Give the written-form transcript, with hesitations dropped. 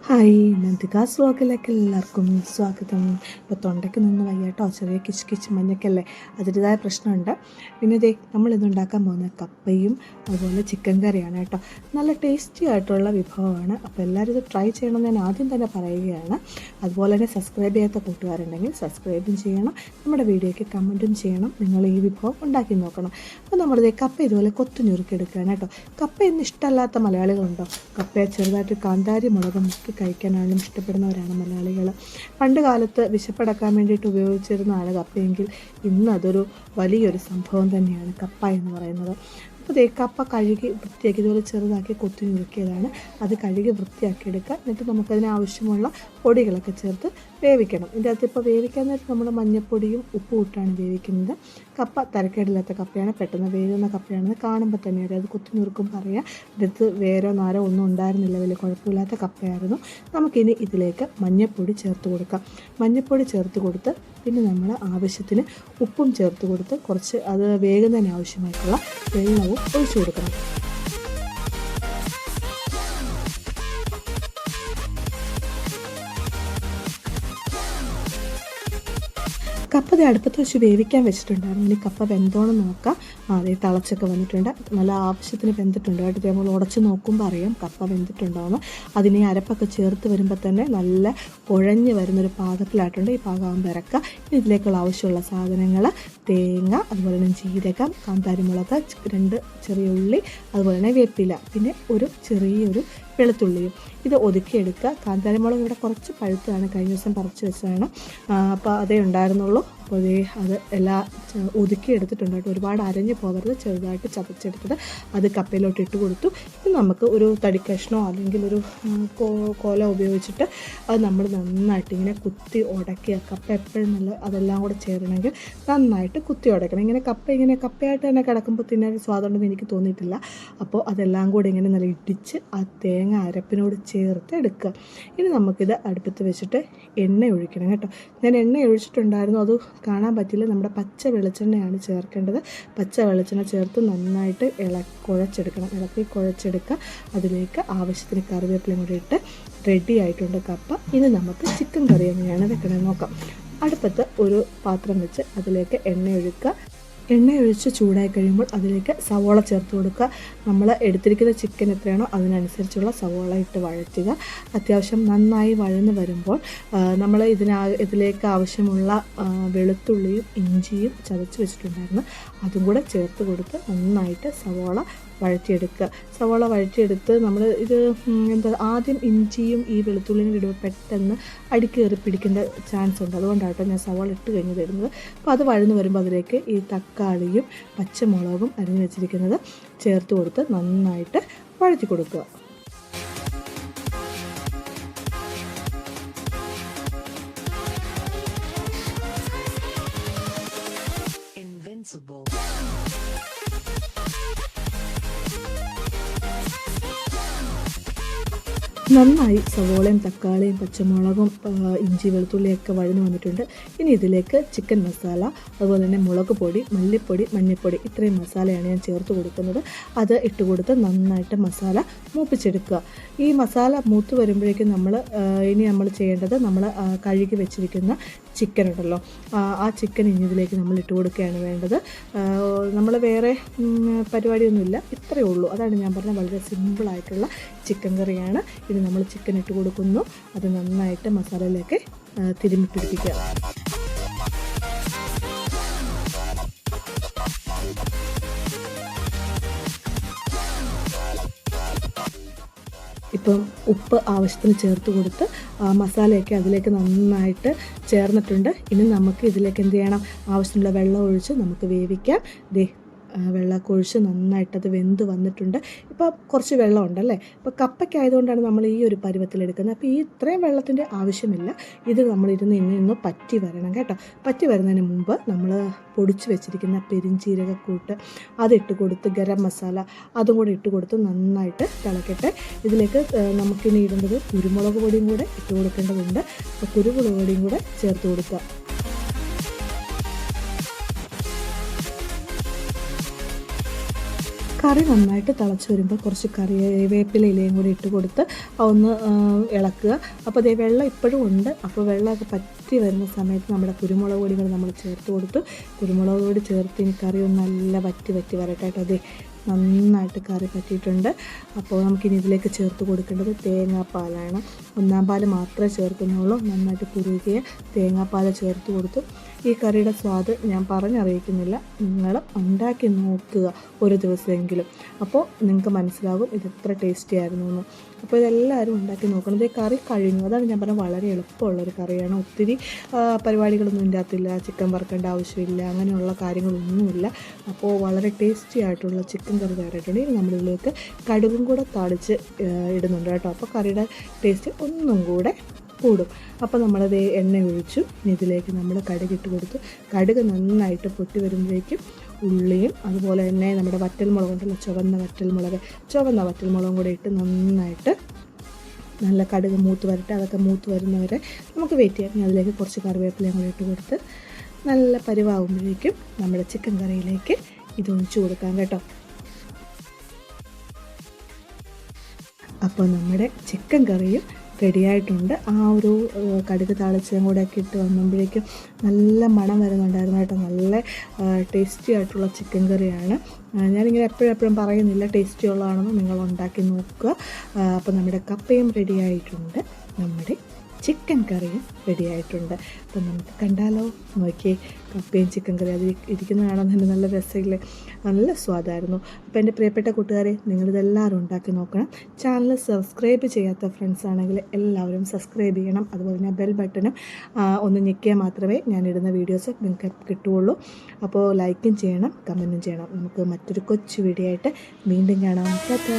Hi, നന്ദികാസ് വ്ലോഗിലേക്ക് എല്ലാവർക്കും സ്വാഗതം. ഇപ്പോൾ തൊണ്ടയ്ക്ക് നിന്ന് വയ്യാട്ടോ, ചെറിയ കിച്ച് കിച്ച് മഞ്ഞക്കല്ലേ, അതിൻ്റെതായ പ്രശ്നമുണ്ട്. പിന്നെ ഇതേ നമ്മളിന്ന് ഉണ്ടാക്കാൻ പോകുന്ന കപ്പയും അതുപോലെ ചിക്കൻ കറിയാണ് കേട്ടോ. നല്ല ടേസ്റ്റി ആയിട്ടുള്ള വിഭവമാണ്. അപ്പോൾ എല്ലാവരും ഇത് ട്രൈ ചെയ്യണമെന്ന് ഞാൻ ആദ്യം തന്നെ പറയുകയാണ്. അതുപോലെ തന്നെ സബ്സ്ക്രൈബ് ചെയ്യാത്ത കൂട്ടുകാരുണ്ടെങ്കിൽ സബ്സ്ക്രൈബും ചെയ്യണം, നമ്മുടെ വീഡിയോയ്ക്ക് കമൻറ്റും ചെയ്യണം. നിങ്ങൾ ഈ വിഭവം ഉണ്ടാക്കി നോക്കണം. അപ്പോൾ നമ്മളിത് കപ്പ ഇതുപോലെ കൊത്തു ഞുറുക്കിയെടുക്കുകയാണ് കേട്ടോ. കപ്പ ഇന്ന് ഇഷ്ടമല്ലാത്ത മലയാളികളുണ്ടോ? കപ്പയെ ചെറുതായിട്ട് കാന്താരി മുളകും മുക്കി കഴിക്കാനാണെങ്കിലും ഇഷ്ടപ്പെടുന്നവരാണ് മലയാളികൾ. പണ്ട് കാലത്ത് വിശപ്പടക്കാൻ വേണ്ടിയിട്ട് ഉപയോഗിച്ചിരുന്നതാണ് കപ്പയെങ്കിൽ ഇന്ന് അതൊരു വലിയൊരു സംഭവം തന്നെയാണ് കപ്പ എന്ന് പറയുന്നത്. അപ്പോൾ കപ്പ കഴുകി വൃത്തിയാക്കി ഇതുപോലെ ചെറുതാക്കി കൊത്തി ഞുറുക്കിയതാണ്. അത് കഴുകി വൃത്തിയാക്കി എടുക്കുക. എന്നിട്ട് നമുക്കതിന് ആവശ്യമുള്ള പൊടികളൊക്കെ ചേർത്ത് വേവിക്കണം. ഇതിൻ്റെ അകത്ത് ഇപ്പോൾ വേവിക്കാൻ നേരത്ത് നമ്മൾ മഞ്ഞൾപ്പൊടിയും ഉപ്പും ഇട്ടാണ് വേവിക്കുന്നത്. കപ്പ തരക്കേടില്ലാത്ത കപ്പയാണ്, പെട്ടെന്ന് വേവുന്ന കപ്പയാണെന്ന് കാണുമ്പോൾ തന്നെ അറിയാം. അത് കൊത്തി ഞുറുക്കുമ്പോൾ അറിയാം. ഇതിനകത്ത് വേരോ നാരോ ഒന്നും ഉണ്ടായിരുന്നില്ല, വലിയ കുഴപ്പമില്ലാത്ത കപ്പയായിരുന്നു. നമുക്കിനി ഇതിലേക്ക് മഞ്ഞൾപ്പൊടി ചേർത്ത് കൊടുക്കാം. മഞ്ഞൾപ്പൊടി ചേർത്ത് കൊടുത്ത് പിന്നെ നമ്മൾ ആവശ്യത്തിന് ഉപ്പും ചേർത്ത് കൊടുത്ത് കുറച്ച് അത് വേകുന്നതിന് ആവശ്യമായിട്ടുള്ള വെള്ളവും ഒഴിച്ചു കൊടുക്കണം. കപ്പ അടുപ്പത്ത് വെച്ച് വേവിക്കാൻ വെച്ചിട്ടുണ്ടായിരുന്നു. ഇനി കപ്പ വെന്തോണം നോക്കാം. അതേ തിളച്ചൊക്കെ വന്നിട്ടുണ്ട്, നല്ല ആവശ്യത്തിന് വെന്തിട്ടുണ്ട് കേട്ടോ. നമ്മൾ ഉടച്ച് നോക്കുമ്പോൾ അറിയാം കപ്പ വെന്തിട്ടുണ്ടാവുന്നു. അതിന് അരപ്പൊക്കെ ചേർത്ത് വരുമ്പോൾ തന്നെ നല്ല കുഴഞ്ഞ് വരുന്നൊരു പാകത്തിലായിട്ടുണ്ട്. ഈ പാകമാകുമ്പോൾ ഇറക്കുക. ഇതിലേക്കുള്ള ആവശ്യമുള്ള സാധനങ്ങൾ തേങ്ങ, അതുപോലെ തന്നെ ജീരകം, കാന്താരിമുളക്, 2 ചെറിയ ഉള്ളി, അതുപോലെ തന്നെ വേപ്പില, പിന്നെ ഒരു ചെറിയൊരു വെളുത്തുള്ളിയും ഇത് ഒതുക്കിയെടുക്കുക. കാന്താരിമുളക് ഇവിടെ കുറച്ച് പഴുത്താണ്, കഴിഞ്ഞ ദിവസം പറിച്ച് വെച്ചതാണ്. അപ്പോൾ അതേ ഉണ്ടായിരുന്നുള്ളൂ. അപ്പോൾ അത് എല്ലാം ഒതുക്കി എടുത്തിട്ടുണ്ട് കേട്ടോ. ഒരുപാട് അരഞ്ഞ് പോകരുത്, ചെറുതായിട്ട് ചതച്ചെടുത്തിട്ട് അത് കപ്പയിലോട്ട് ഇട്ട് കൊടുത്തു. ഇത് നമുക്ക് ഒരു തടിക്കഷ്ണോ അല്ലെങ്കിൽ ഒരു കോല ഉപയോഗിച്ചിട്ട് അത് നമ്മൾ നന്നായിട്ട് ഇങ്ങനെ കുത്തി ഉടക്കുക. കപ്പ എപ്പോഴും നല്ല അതെല്ലാം കൂടെ ചേരണമെങ്കിൽ നന്നായിട്ട് കുത്തി ഉടയ്ക്കണം. ഇങ്ങനെ കപ്പയായിട്ട് തന്നെ കിടക്കുമ്പോൾ തിന്നാൻ സ്വാദുണ്ടെന്ന് എനിക്ക് തോന്നിയിട്ടില്ല. അപ്പോൾ അതെല്ലാം കൂടെ ഇങ്ങനെ നല്ല ഇടിച്ച് ആ തേങ്ങ അരപ്പിനോട് ചേർത്ത് എടുക്കുക. ഇനി നമുക്കിത് അടുപ്പത്ത് വെച്ചിട്ട് എണ്ണ ഒഴിക്കണം കേട്ടോ. ഞാൻ എണ്ണ ഒഴിച്ചിട്ടുണ്ടായിരുന്നു, അത് കാണാൻ പറ്റില്ല. നമ്മുടെ പച്ച വെളിച്ചെണ്ണയാണ് ചേർക്കേണ്ടത്. പച്ച വെളിച്ചെണ്ണ ചേർത്ത് നന്നായിട്ട് കുഴച്ചെടുക്കണം. ഇളക്കി കുഴച്ചെടുക്കുക. അതിലേക്ക് ആവശ്യത്തിന് കറിവേപ്പിലയും കൂടി ഇട്ട് റെഡി ആയിട്ടുണ്ട് കപ്പ. ഇനി നമുക്ക് ചിക്കൻ കറി എങ്ങനെയാണ് വെക്കണമെന്ന് നോക്കാം. അടുപ്പത്ത് ഒരു പാത്രം വെച്ച് അതിലേക്ക് എണ്ണ ഒഴിക്കുക. എണ്ണ ഒഴിച്ച് ചൂടായി കഴിയുമ്പോൾ അതിലേക്ക് സവോള ചേർത്ത് കൊടുക്കുക. നമ്മൾ എടുത്തിരിക്കുന്ന ചിക്കൻ എത്രയാണോ അതിനനുസരിച്ചുള്ള സവോള ഇട്ട് വഴറ്റുക. അത്യാവശ്യം നന്നായി വഴന്ന് വരുമ്പോൾ നമ്മൾ ഇതിലേക്ക് ആവശ്യമുള്ള വെളുത്തുള്ളിയും ഇഞ്ചിയും ചതച്ച് വെച്ചിട്ടുണ്ടായിരുന്നു, അതും കൂടെ ചേർത്ത് കൊടുത്ത് നന്നായിട്ട് സവോള വഴറ്റിയെടുക്കുക. സവോള വഴറ്റിയെടുത്ത് നമ്മൾ ഇത് ആദ്യം ഇഞ്ചിയും ഈ വെളുത്തുള്ളിയും ഇടുമ്പോൾ പെട്ടെന്ന് അടിക്കേറി പിടിക്കേണ്ട ചാൻസ് ഉണ്ട്. അതുകൊണ്ടാട്ടോ ഞാൻ സവോള ഇട്ട് കഴിഞ്ഞ് തരുന്നത്. അപ്പോൾ അത് വഴന്ന് വരുമ്പോൾ അതിലേക്ക് ഈ തക്കാളിയും പച്ചമുളകും അരിഞ്ഞ് വെച്ചിരിക്കുന്നത് ചേർത്ത് കൊടുത്ത് നന്നായിട്ട് വഴറ്റി കൊടുക്കുക. നന്നായി സവോളയും തക്കാളിയും പച്ചമുളകും ഇഞ്ചി വെളുത്തുള്ളിയൊക്കെ വഴന്നു വന്നിട്ടുണ്ട്. ഇനി ഇതിലേക്ക് ചിക്കൻ മസാല, അതുപോലെ തന്നെ മുളക് പൊടി, മല്ലിപ്പൊടി, മഞ്ഞൾപ്പൊടി, ഇത്രയും മസാലയാണ് ഞാൻ ചേർത്ത് കൊടുക്കുന്നത്. അത് ഇട്ട് കൊടുത്ത് നന്നായിട്ട് മസാല മൂപ്പിച്ചെടുക്കുക. ഈ മസാല മൂത്ത് വരുമ്പോഴേക്കും നമ്മൾ ചെയ്യേണ്ടത് നമ്മൾ കഴുകി വെച്ചിരിക്കുന്ന ചിക്കൻ ഉണ്ടല്ലോ, ആ ചിക്കൻ ഇനി ഇതിലേക്ക് നമ്മൾ ഇട്ട് കൊടുക്കുകയാണ് വേണ്ടത്. നമ്മൾ വേറെ പരിപാടിയൊന്നുമില്ല, ഇത്രയേ ഉള്ളൂ. അതാണ് ഞാൻ പറഞ്ഞത്, വളരെ സിമ്പിളായിട്ടുള്ള ചിക്കൻ കറിയാണ്. ഇനി നമ്മൾ ചിക്കൻ ഇട്ട് കൊടുക്കുന്നു. അത് നന്നായിട്ട് മസാലയിലേക്ക് തിരുമ്മി പിടിപ്പിക്കുക. ഇപ്പം ഉപ്പ് ആവശ്യത്തിന് ചേർത്ത് കൊടുത്ത് മസാലയൊക്കെ അതിലേക്ക് നന്നായിട്ട് ചേർന്നിട്ടുണ്ട്. ഇനി നമുക്ക് ഇതിലേക്ക് എന്ത് ചെയ്യണം, ആവശ്യമുള്ള വെള്ളം ഒഴിച്ച് നമുക്ക് വേവിക്കാം. വെള്ളമൊക്കെ ഒഴിച്ച് നന്നായിട്ടത് വെന്ത് വന്നിട്ടുണ്ട്. ഇപ്പോൾ കുറച്ച് വെള്ളം ഉണ്ടല്ലേ. ഇപ്പോൾ കപ്പയ്ക്കായതുകൊണ്ടാണ് നമ്മൾ ഈ ഒരു പരുവത്തിലെടുക്കുന്നത്. അപ്പോൾ ഈ ഇത്രയും വെള്ളത്തിൻ്റെ ആവശ്യമില്ല. ഇത് ഇന്ന് പറ്റി വരണം കേട്ടോ. പറ്റി വരുന്നതിന് മുമ്പ് നമ്മൾ പൊടിച്ച് വെച്ചിരിക്കുന്ന പെരിഞ്ചീരകക്കൂട്ട് അതിട്ട് കൊടുത്ത് ഗരം മസാല അതും കൂടെ ഇട്ട് കൊടുത്ത് നന്നായിട്ട് തിളക്കട്ടെ. ഇതിലേക്ക് നമുക്കിനി ഇടേണ്ടത് കുരുമുളക് പൊടിയും കൂടെ ഇട്ട് കൊടുക്കേണ്ടതുണ്ട്. അപ്പോൾ കുരുമുളക് പൊടിയും കൂടെ ചേർത്ത് കൊടുക്കുക. കറി നന്നായിട്ട് തിളച്ച് വരുമ്പോൾ കുറച്ച് കറിവേപ്പില ഇലയും കൂടി ഇട്ട് കൊടുത്ത് ഒന്ന് ഇളക്കുക. അപ്പോൾ അതേ വെള്ളം ഇപ്പോഴും ഉണ്ട്. അപ്പോൾ വെള്ളമൊക്കെ പറ്റി വരുന്ന സമയത്ത് നമ്മുടെ കുരുമുളക് പൊടികൾ നമ്മൾ ചേർത്ത് കൊടുത്തു. കുരുമുളക് പൊടി ചേർത്ത് ഇനി കറി ഒന്ന് നല്ല വറ്റി വരട്ടെ. അതേ നന്നായിട്ട് കറി പറ്റിയിട്ടുണ്ട്. അപ്പോൾ നമുക്കിനി ഇതിലേക്ക് ചേർത്ത് കൊടുക്കേണ്ടത് തേങ്ങാപ്പാലാണ്. 1-ാം പാൽ മാത്രമേ ചേർക്കുന്നുള്ളൂ. നന്നായിട്ട് കുറുകിയ തേങ്ങാപ്പാൽ ചേർത്ത് കൊടുത്തു. ഈ കറിയുടെ സ്വാദ് ഞാൻ പറഞ്ഞറിയിക്കുന്നില്ല, നിങ്ങൾ ഉണ്ടാക്കി നോക്കുക ഒരു ദിവസമെങ്കിലും. അപ്പോൾ നിങ്ങൾക്ക് മനസ്സിലാകും ഇത് എത്ര ടേസ്റ്റി ആയിരുന്നു എന്ന്. അപ്പോൾ ഇതെല്ലാവരും ഉണ്ടാക്കി നോക്കണം. ഈ കറി കഴിഞ്ഞു. അതാണ് ഞാൻ പറഞ്ഞത്, വളരെ എളുപ്പമുള്ളൊരു കറിയാണ്. ഒത്തിരി പരിപാടികളൊന്നും ഇതിൻ്റെ അകത്തില്ല. ചിക്കൻ വറുക്കേണ്ട ആവശ്യമില്ല, അങ്ങനെയുള്ള കാര്യങ്ങളൊന്നുമില്ല. അപ്പോൾ വളരെ ടേസ്റ്റി ആയിട്ടുള്ള ചിക്കൻ കറി തയ്യാറായിട്ടുണ്ട്. ഇനി നമ്മളിതിലേക്ക് കടുകും കൂടെ താളിച്ച് ഇടുന്നുണ്ട് കേട്ടോ. അപ്പോൾ കറിയുടെ ടേസ്റ്റ് ഒന്നും കൂടെ കൂടും. അപ്പോൾ നമ്മളത് എണ്ണ ഒഴിച്ചു. ഇതിലേക്ക് നമ്മൾ കടുകിട്ട് കൊടുത്തു. കടുക് നന്നായിട്ട് പൊട്ടി വരുമ്പോഴേക്കും ഉള്ളിയും അതുപോലെ തന്നെ നമ്മുടെ വറ്റൽമുളകുണ്ടല്ലോ, ചുവന്ന വറ്റൽമുളകും കൂടെ ഇട്ട് നന്നായിട്ട് നല്ല കടുക് മൂത്ത് വരട്ടെ. അതൊക്കെ മൂത്ത് വരുന്നവരെ നമുക്ക് വെയിറ്റ് ചെയ്യാം. ഇനി അതിലേക്ക് കുറച്ച് കറിവേപ്പിലയും കൂടെ ഇട്ട് കൊടുത്ത് നല്ല പരിവാകുമ്പോഴേക്കും നമ്മുടെ ചിക്കൻ കറിയിലേക്ക് ഇത് ഒഴിച്ചു കൊടുക്കാം കേട്ടോ. അപ്പോൾ നമ്മുടെ ചിക്കൻ കറിയും റെഡിയായിട്ടുണ്ട്. ആ ഒരു കടുക് താളിച്ചതും കൂടെ ഒക്കെ ഇട്ട് വന്നുമ്പോഴേക്കും നല്ല മണം വരുന്നുണ്ടായിരുന്നു കേട്ടോ. നല്ല ടേസ്റ്റി ആയിട്ടുള്ള ചിക്കൻ കറിയാണ്. ഞാനിങ്ങനെ എപ്പോഴും പറയുന്നില്ല, ടേസ്റ്റി ഉള്ളതാണെന്ന് നിങ്ങൾ ഉണ്ടാക്കി നോക്കുക. അപ്പോൾ നമ്മുടെ കപ്പയും റെഡിയായിട്ടുണ്ട്, നമ്മുടെ ചിക്കൻ കറിയും റെഡിയായിട്ടുണ്ട്. അപ്പം നമുക്ക് കണ്ടാലോ? നോക്കിയേ, കപ്പയും ചിക്കൻ കറി അത് ഇരിക്കുന്ന കാണാൻ തന്നെ നല്ല രസമില്ലേ, നല്ല സ്വാദായിരുന്നു. അപ്പോൾ എൻ്റെ പ്രിയപ്പെട്ട കൂട്ടുകാരെ, നിങ്ങളിതെല്ലാവരും ഉണ്ടാക്കി നോക്കണം. ചാനൽ സബ്സ്ക്രൈബ് ചെയ്യാത്ത ഫ്രണ്ട്സ് ആണെങ്കിൽ എല്ലാവരും സബ്സ്ക്രൈബ് ചെയ്യണം. അതുപോലെ തന്നെ ബെൽ ബട്ടനും ഒന്ന് ഞെക്കിയാൽ മാത്രമേ ഞാനിടുന്ന വീഡിയോസ് നിങ്ങൾക്ക് കിട്ടുകയുള്ളൂ. അപ്പോൾ ലൈക്കും ചെയ്യണം, കമൻറ്റും ചെയ്യണം. നമുക്ക് മറ്റൊരു കൊച്ചു വീഡിയോ ആയിട്ട് വീണ്ടും കാണാം. ടാറ്റാ.